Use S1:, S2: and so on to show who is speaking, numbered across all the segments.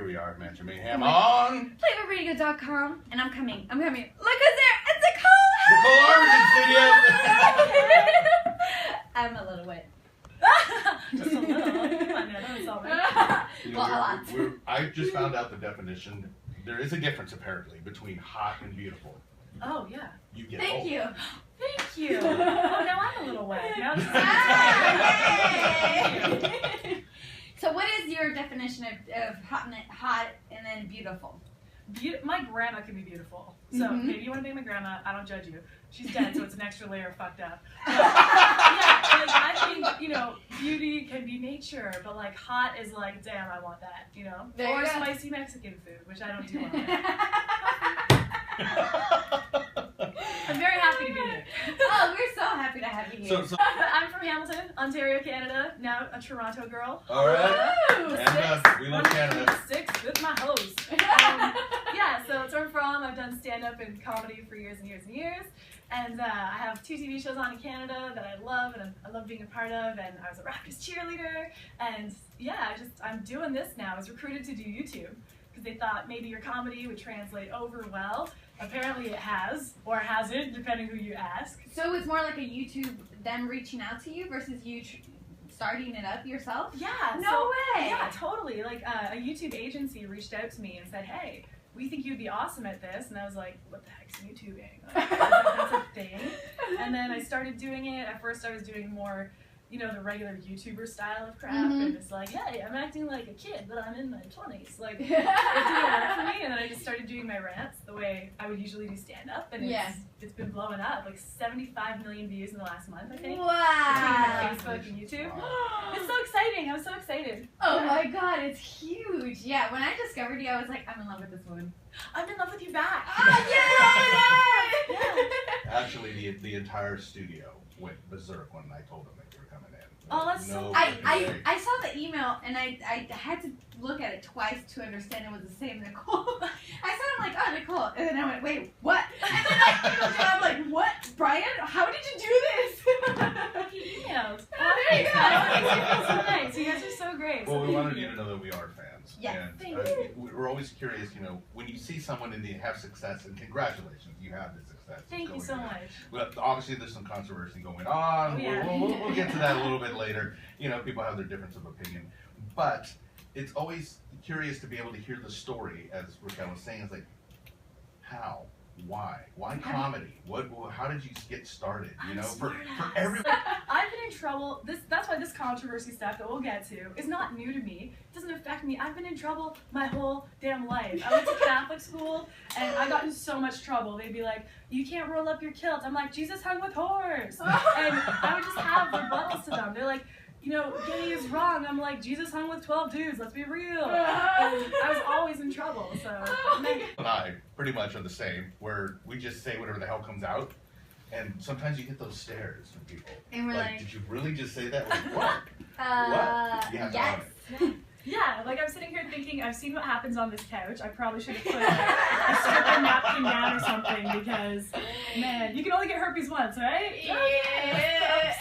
S1: we are, Mansion Mayhem on
S2: PlayboyRadio.com, and I'm coming. Look who's there! It's Nicole!
S1: Nicole Arbour in studio.
S2: I'm a little wet.
S3: Just a little. Come on now, don't insult me.
S2: Well, a lot.
S1: I just found out the definition. There is a difference apparently between hot and beautiful.
S3: Oh yeah.
S1: You get
S2: Thank
S1: both.
S2: you.
S3: Thank you. Oh, now I'm a little wet. Now it's
S2: Yay! So what is your definition of hot and then beautiful?
S3: My grandma can be beautiful. So maybe you want to be my grandma. I don't judge you. She's dead, so it's an extra layer of fucked up. But, yeah, like I think, beauty can be nature, but like hot is like, damn, I want that,
S2: There
S3: Or
S2: you go.
S3: spicy Mexican food, which I don't do well. I'm very happy to be here.
S2: Oh, we're so happy to have you here.
S1: So
S3: I'm from Hamilton, Ontario, Canada. Now a Toronto girl.
S1: all right.
S2: Woo!
S1: And we love Canada.
S3: 6 with my hose. Yeah, so that's where I'm from. I've done stand-up and comedy for years and years and years. And I have 2 TV shows on in Canada that I love and I love being a part of. And I was a Raptors cheerleader. And yeah, I'm doing this now. I was recruited to do YouTube because they thought maybe your comedy would translate over well. Apparently it has, or it hasn't, depending who you ask.
S2: So it's more like a YouTube, them reaching out to you versus you starting it up yourself?
S3: Yeah.
S2: No way!
S3: Yeah, totally. Like a YouTube agency reached out to me and said, hey, we think you'd be awesome at this. And I was like, what the heck's YouTubing? Like, that's a thing. And then I started doing it. At first I was doing more, the regular YouTuber style of crap. And it's like, hey, I'm acting like a kid, but I'm in my 20s. Like, it didn't work for me. And then I just started doing my rants the way I would usually do stand-up. And it's been blowing up. Like 75 million views in the last month, I think.
S2: Wow!
S3: Between Facebook and YouTube.
S1: Wow.
S3: It's so exciting. I'm so excited.
S2: Oh my god, it's huge. Yeah, when I discovered you, I was like, I'm in love with this woman.
S3: I'm in love with you back.
S2: Oh,
S3: Yeah.
S1: Actually, the entire studio went berserk when I told them that you were coming in.
S3: Oh, that's so
S2: I saw the email and I had to look at it twice to understand it was the same Nicole. I said, I'm like, oh, Nicole. And then I went, wait, what? And then I'm like, what? Brian? How did you do this?
S3: He emailed.
S2: Oh, there you go.
S3: That makes me feel so nice. You guys are so great.
S1: Well,
S3: So
S1: we
S3: thank
S1: wanted you
S3: you.
S1: to know that we are fans.
S2: Yes,
S1: And
S3: thank you.
S1: we're always curious, when you see someone and they have success, and congratulations, you have the success.
S3: Thank you so
S1: Going on.
S3: much.
S1: Well, obviously, there's some controversy going on.
S3: Oh, yeah.
S1: We'll get to that a little bit later. People have their difference of opinion. But it's always curious to be able to hear the story, as Raquel was saying. It's like, how? Why? Why comedy? How did you get started? For everyone.
S3: I've been in trouble. That's why this controversy stuff that we'll get to is not new to me. It doesn't affect me. I've been in trouble my whole damn life. I went to Catholic school and I got in so much trouble. They'd be like, you can't roll up your kilt. I'm like, Jesus hung with whores. And I would just have rebuttals to them. They're like, gay is wrong. I'm like, Jesus hung with 12 dudes. Let's be real. And I was always in trouble. So.
S1: And I pretty much are the same, where we just say whatever the hell comes out, and sometimes you get those stares from people.
S2: And we're like,
S1: did you really just say that? Like, what? What? You have to
S2: yes.
S1: own it.
S3: Yeah, like I'm sitting here thinking, I've seen what happens on this couch. I probably should have put a stripper napkin down or something because, man, you can only get herpes once, right?
S2: Yeah.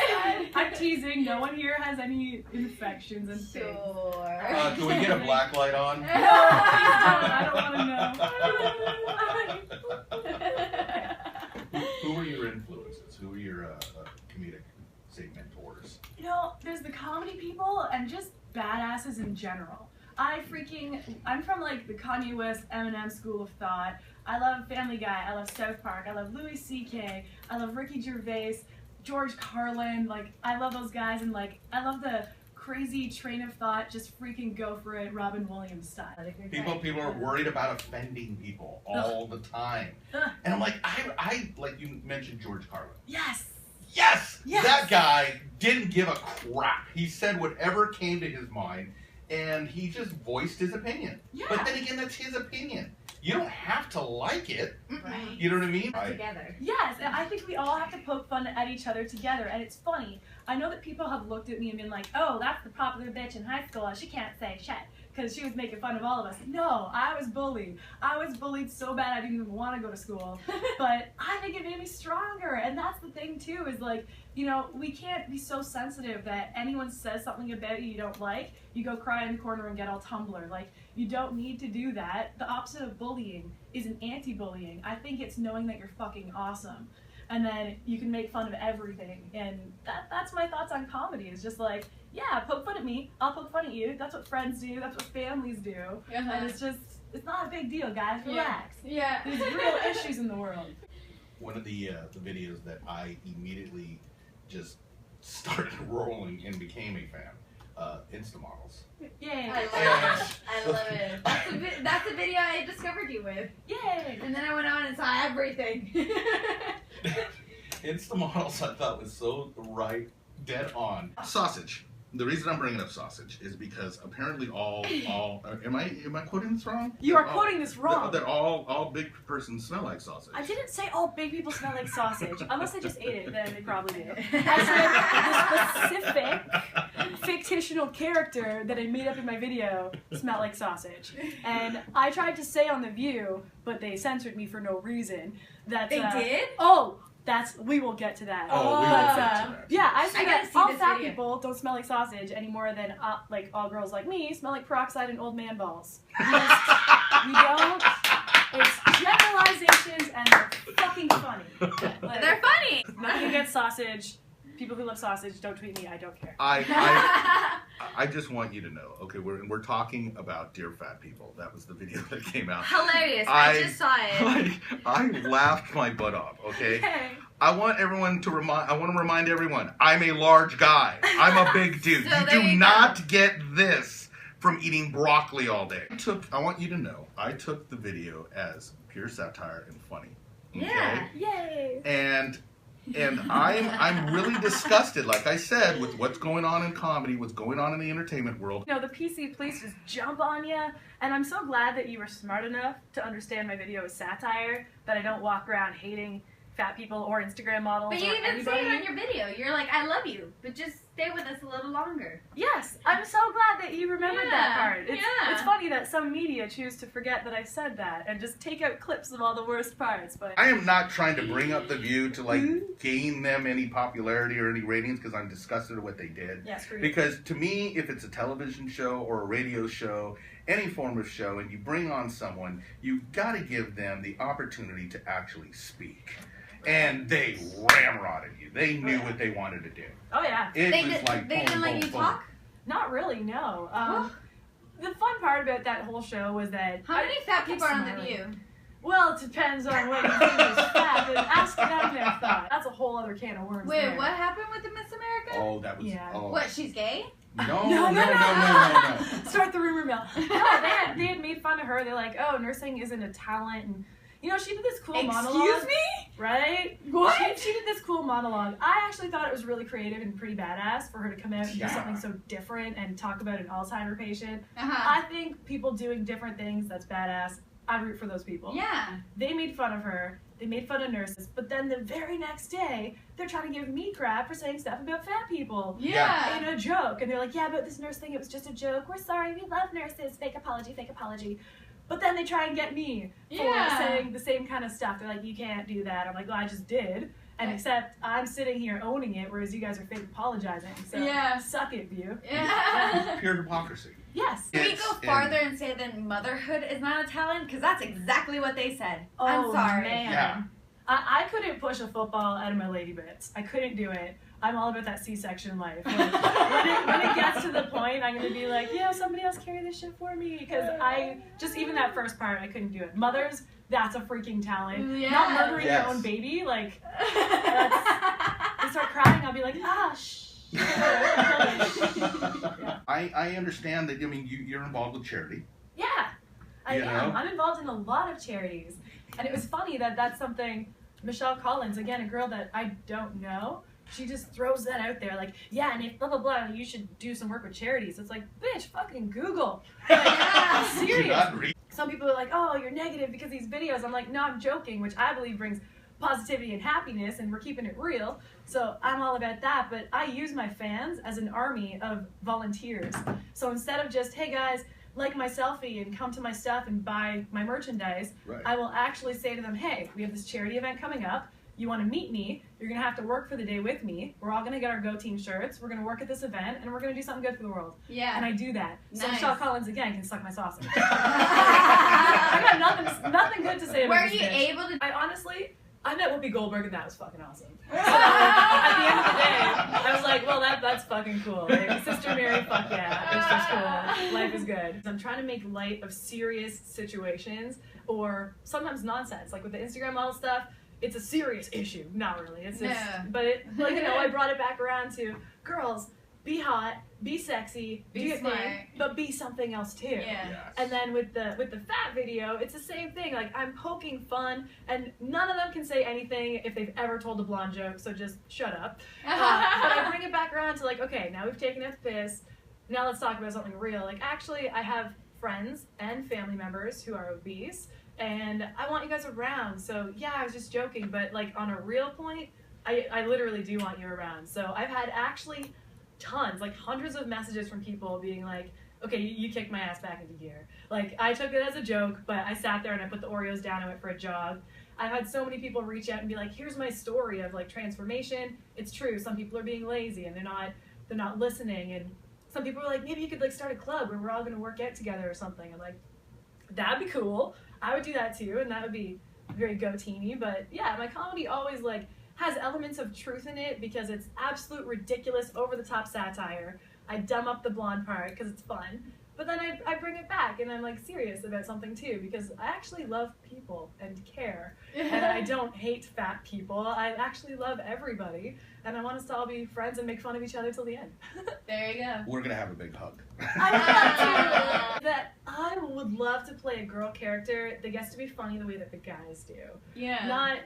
S3: I'm teasing. No one here has any infections and things.
S2: Sure.
S1: Can we get a black light on?
S3: No, please don't. I don't want to know.
S1: Who were your influences? Who were your comedic, say, mentors?
S3: There's the comedy people and just badasses in general. I'm from like the Kanye West, Eminem school of thought. I love Family Guy, I love South Park, I love Louis C.K., I love Ricky Gervais, George Carlin, like I love those guys, and like I love the crazy train of thought, just freaking go for it, Robin Williams style.
S1: People are worried about offending people all the time. And I'm like, I like you mentioned George Carlin.
S3: Yes!
S1: Yes!
S3: Yes!
S1: That guy didn't give a crap. He said whatever came to his mind, and he just voiced his opinion.
S3: Yeah.
S1: But then again, that's his opinion. You don't have to like it.
S3: Right.
S1: You know what I mean?
S2: Together.
S3: Yes, and I think we all have to poke fun at each other together, and it's funny. I know that people have looked at me and been like, oh, that's the popular bitch in high school, she can't say shit, because she was making fun of all of us. No, I was bullied. I was bullied so bad I didn't even want to go to school, but I think it made me stronger, and that's the thing too, is like, we can't be so sensitive that anyone says something about you don't like, you go cry in the corner and get all Tumblr. Like, You don't need to do that. The opposite of bullying is an anti-bullying. I think it's knowing that you're fucking awesome. And then you can make fun of everything. And that's my thoughts on comedy. It's just like, yeah, poke fun at me. I'll poke fun at you. That's what friends do. That's what families do. And it's not a big deal, guys. Relax.
S2: Yeah.
S3: There's real issues in the world.
S1: One of the videos that I immediately just started rolling and became a fan, Insta models.
S3: Yay.
S2: I love it. I love it. That's the video I discovered you with.
S3: Yay.
S2: And then I went on and saw everything.
S1: Insta models I thought was so right, dead on. Sausage. The reason I'm bringing up sausage is because apparently all am I quoting this wrong?
S3: You are quoting this wrong.
S1: That all big persons smell like sausage.
S3: I didn't say all big people smell like sausage. Unless they just ate it, then they probably do. I said the specific fictional character that I made up in my video smelled like sausage. And I tried to say on The View, but they censored me for no reason. That
S2: They did?
S3: Oh, we will get to that.
S1: Oh, we will get to that.
S3: Yeah, I said that
S2: gotta see
S3: all
S2: this
S3: fat
S2: video.
S3: people don't smell like sausage any more than like all girls like me smell like peroxide and old man balls. Because we don't. It's generalizations and they're fucking funny. Like,
S2: They're funny.
S3: nothing against sausage. People who love sausage, don't tweet me. I don't care.
S1: I just want you to know, okay, we're talking about Dear Fat People. That was the video that came out.
S2: Hilarious. I just saw it.
S1: I laughed my butt off, okay?
S3: Hey.
S1: I want to remind everyone, I'm a large guy. I'm a big dude.
S2: So
S1: You
S2: there
S1: do
S2: you
S1: not
S2: go.
S1: get this from eating broccoli all day. I want you to know, I took the video as pure satire and funny. Okay?
S2: Yeah.
S3: Yay.
S1: And I'm really disgusted, like I said, with what's going on in comedy, what's going on in the entertainment world.
S3: You know, the PC police just jump on you, and I'm so glad that you were smart enough to understand my video is satire, that I don't walk around hating fat people or Instagram models
S2: But you
S3: or
S2: even
S3: anybody.
S2: say it on your video. You're like, I love you, but just stay with us a little longer.
S3: Yes, I'm so glad that you remembered that
S2: Yeah,
S3: part. It's funny that some media choose to forget that I said that and just take out clips of all the worst parts. But
S1: I am not trying to bring up The View to gain them any popularity or any ratings because I'm disgusted at what they did.
S3: yeah, screw you.
S1: Because to me, if it's a television show or a radio show, any form of show, and you bring on someone, you got to give them the opportunity to actually speak. And they ramrodded you. They knew what they wanted to do.
S3: Oh yeah.
S1: It
S2: They
S1: was like
S2: didn't
S1: boom,
S2: let
S1: boom,
S2: you
S1: boom.
S2: talk?
S3: Not really, no. The fun part about that whole show was that
S2: How many fat
S3: kept
S2: people are on The
S3: smiling.
S2: View?
S3: Well, it depends on what you think is fat, but ask them their thought. That's a whole other can of worms.
S2: Wait,
S3: there.
S2: what happened with the Miss America?
S1: Oh, that was...
S3: Yeah.
S1: Oh.
S2: What, she's gay?
S1: No.
S3: Start the rumor mill. No, they had made fun of her. They're like, oh, nursing isn't a talent. And, you know, she did this cool monologue.
S2: Excuse me?
S3: Right?
S2: What?
S3: She did this cool monologue. I actually thought it was really creative and pretty badass for her to come out and
S1: Yeah.
S3: do something so different and talk about an Alzheimer patient.
S2: Uh-huh.
S3: I think people doing different things, that's badass. I root for those people.
S2: Yeah.
S3: They made fun of her. They made fun of nurses. But then the very next day, they're trying to give me crap for saying stuff about fat people.
S2: Yeah.
S3: In a joke. And they're like, yeah, but this nurse thing, it was just a joke. We're sorry. We love nurses. Fake apology, fake apology. But then they try and get me for
S2: Yeah.
S3: saying the same kind of stuff. They're like, you can't do that. I'm like, well, I just did. And except I'm sitting here owning it, whereas you guys are fake apologizing. So
S2: Yeah.
S3: suck it, View.
S2: Yeah.
S1: Pure hypocrisy.
S3: Yes.
S2: Can we
S1: It's-
S2: go farther and say that motherhood is not a talent? Because that's exactly what they said.
S3: Oh,
S2: I'm sorry.
S3: man.
S1: Yeah.
S3: I couldn't push a football out of my lady bits. I couldn't do it. I'm all about that C-section life. Like, when it gets to the point, I'm going to be like, yeah, somebody else carry this shit for me. Because even that first part, I couldn't do it. Mothers, that's a freaking talent.
S2: Yeah.
S3: Not murdering
S1: Yes.
S3: your own baby. Like, they start crying, I'll be like, shh. Yeah.
S1: I understand that, I mean, you're involved with charity.
S3: Yeah, I
S1: You
S3: am.
S1: know?
S3: I'm involved in a lot of charities. And it was funny that that's something Michelle Collins, again, a girl that I don't know, she just throws that out there like, yeah, and if blah, blah, blah, you should do some work with charities. It's like, bitch, fucking Google. Like, I'm
S1: Do
S3: serious.
S1: not read.
S3: Some people are like, oh, you're negative because of these videos. I'm like, no, I'm joking, which I believe brings positivity and happiness, and we're keeping it real. So I'm all about that, but I use my fans as an army of volunteers. So instead of just, hey guys, like my selfie and come to my stuff and buy my merchandise,
S1: Right.
S3: I will actually say to them, hey, we have this charity event coming up. you want to meet me, you're going to have to work for the day with me. We're all going to get our Go Team shirts. We're going to work at this event, and we're going to do something good for the world.
S2: Yeah.
S3: And I do that. So
S2: Nice.
S3: Michelle Collins, again, can suck my sausage. I got nothing good to say about
S2: Were
S3: this
S2: you
S3: bitch.
S2: able to?
S3: I met Whoopi Goldberg, and that was fucking awesome. So, at the end of the day, I was like, well, that's fucking cool. Like, Sister Mary, fuck yeah. It's just cool. Life is good. I'm trying to make light of serious situations or sometimes nonsense. Like with the Instagram model stuff, it's a serious issue. Not really. It's just, but I brought it back around to girls, be hot, be sexy, do
S2: Be
S3: your
S2: smart.
S3: thing, but be something else too.
S2: Yeah.
S1: Yes.
S3: And then with the fat video, it's the same thing. Like, I'm poking fun, and none of them can say anything if they've ever told a blonde joke, so just shut up. But I bring it back around to like, okay, now we've taken a piss, now let's talk about something real. Like, actually, I have friends and family members who are obese, and I want you guys around. So yeah, I was just joking, but like on a real point, I literally do want you around. So I've had actually tons, like hundreds of messages from people being like, okay, you kicked my ass back into gear. Like, I took it as a joke, but I sat there and I put the Oreos down and went for a jog. I've had so many people reach out and be like, here's my story of like transformation. It's true, some people are being lazy and they're not listening. And some people are like, maybe you could like start a club where we're all gonna work out together or something. I'm like, that'd be cool. I would do that too, and that would be very go-teamy. But yeah, my comedy always like has elements of truth in it because it's absolute ridiculous, over-the-top satire. I dumb up the blonde part because it's fun, but then I bring it back and I'm like serious about something too because I actually love people and care, and I don't hate fat people. I actually love everybody, and I want us to all be friends and make fun of each other till the end.
S2: There you go.
S1: We're gonna have a big hug.
S3: I would love to play a girl character that gets to be funny the way that the guys do.
S2: Yeah.
S3: Not,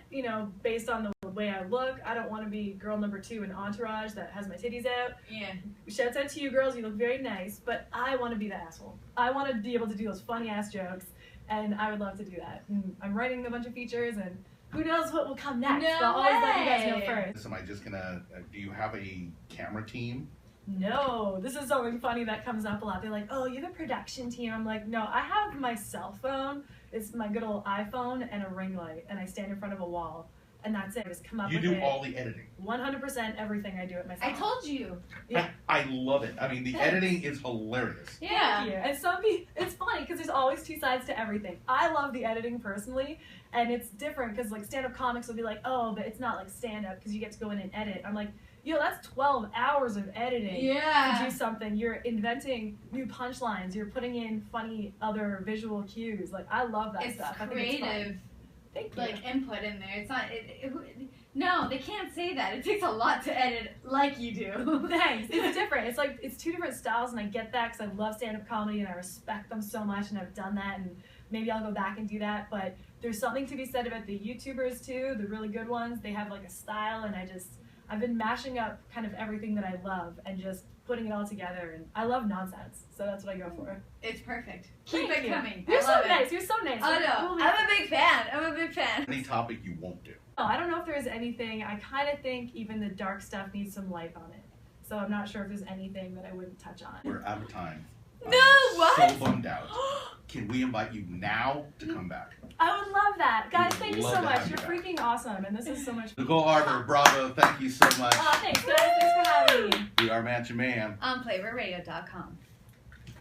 S3: based on the way I look. I don't want to be girl number 2 in Entourage that has my titties out.
S2: Yeah.
S3: Shouts out to you girls, you look very nice, but I want to be the asshole. I want to be able to do those funny ass jokes, and I would love to do that. And I'm writing a bunch of features, and who knows what will come next.
S2: No
S3: but I'll always let you guys know
S2: way.
S3: first.
S1: Am I just gonna? Do you have a camera team?
S3: No, this is something funny that comes up a lot. They're like, oh, you have a production team. I'm like, no, I have my cell phone. It's my good old iPhone and a ring light, and I stand in front of a wall, and that's it. I just come up
S1: You
S3: with
S1: do
S3: it.
S1: all the editing.
S3: 100% everything I do it myself.
S2: I told you.
S3: Yeah.
S1: I love it. I mean, the
S3: Thanks.
S1: editing is hilarious.
S2: Yeah.
S3: Thank you. And it's funny because there's always two sides to everything. I love the editing personally, and it's different because like stand-up comics will be like, oh, but it's not like stand-up because you get to go in and edit. I'm like, that's 12 hours of editing to
S2: Yeah.
S3: do something. You're inventing new punchlines. You're putting in funny other visual cues. Like, I love that
S2: It's
S3: stuff. I think it's fun.
S2: creative,
S3: Thank you.
S2: like input in there. It's not. No, they can't say that. It takes a lot to edit, like you do.
S3: Thanks. It's different. It's like it's two different styles, and I get that because I love stand-up comedy and I respect them so much, and I've done that, and maybe I'll go back and do that. But there's something to be said about the YouTubers too, the really good ones. They have like a style, and I've been mashing up kind of everything that I love and just putting it all together. And I love nonsense, so that's what I go for.
S2: It's perfect. Keep
S3: Thank
S2: it
S3: you.
S2: coming.
S3: You're
S2: I
S3: so
S2: love
S3: nice.
S2: it.
S3: You're so nice.
S2: Oh no,
S3: We'll
S2: I'm a big fan. I'm a big fan.
S1: Any topic you won't do.
S3: Oh, I don't know if there's anything. I kind of think even the dark stuff needs some light on it. So I'm not sure if there's anything that I wouldn't touch on.
S1: We're out of time.
S2: No,
S1: I'm
S2: what?
S1: So bummed out. Can we invite you now to come back?
S3: I would love that. Guys,
S1: We would
S3: thank you
S1: love
S3: so
S1: to
S3: much.
S1: have you
S3: You're freaking awesome, and this is so much fun.
S1: Nicole Arbour, bravo. Thank you so much.
S3: Oh, thanks, guys. Thanks for having me.
S1: We are Man to Man.
S2: On PlayboyRadio.com.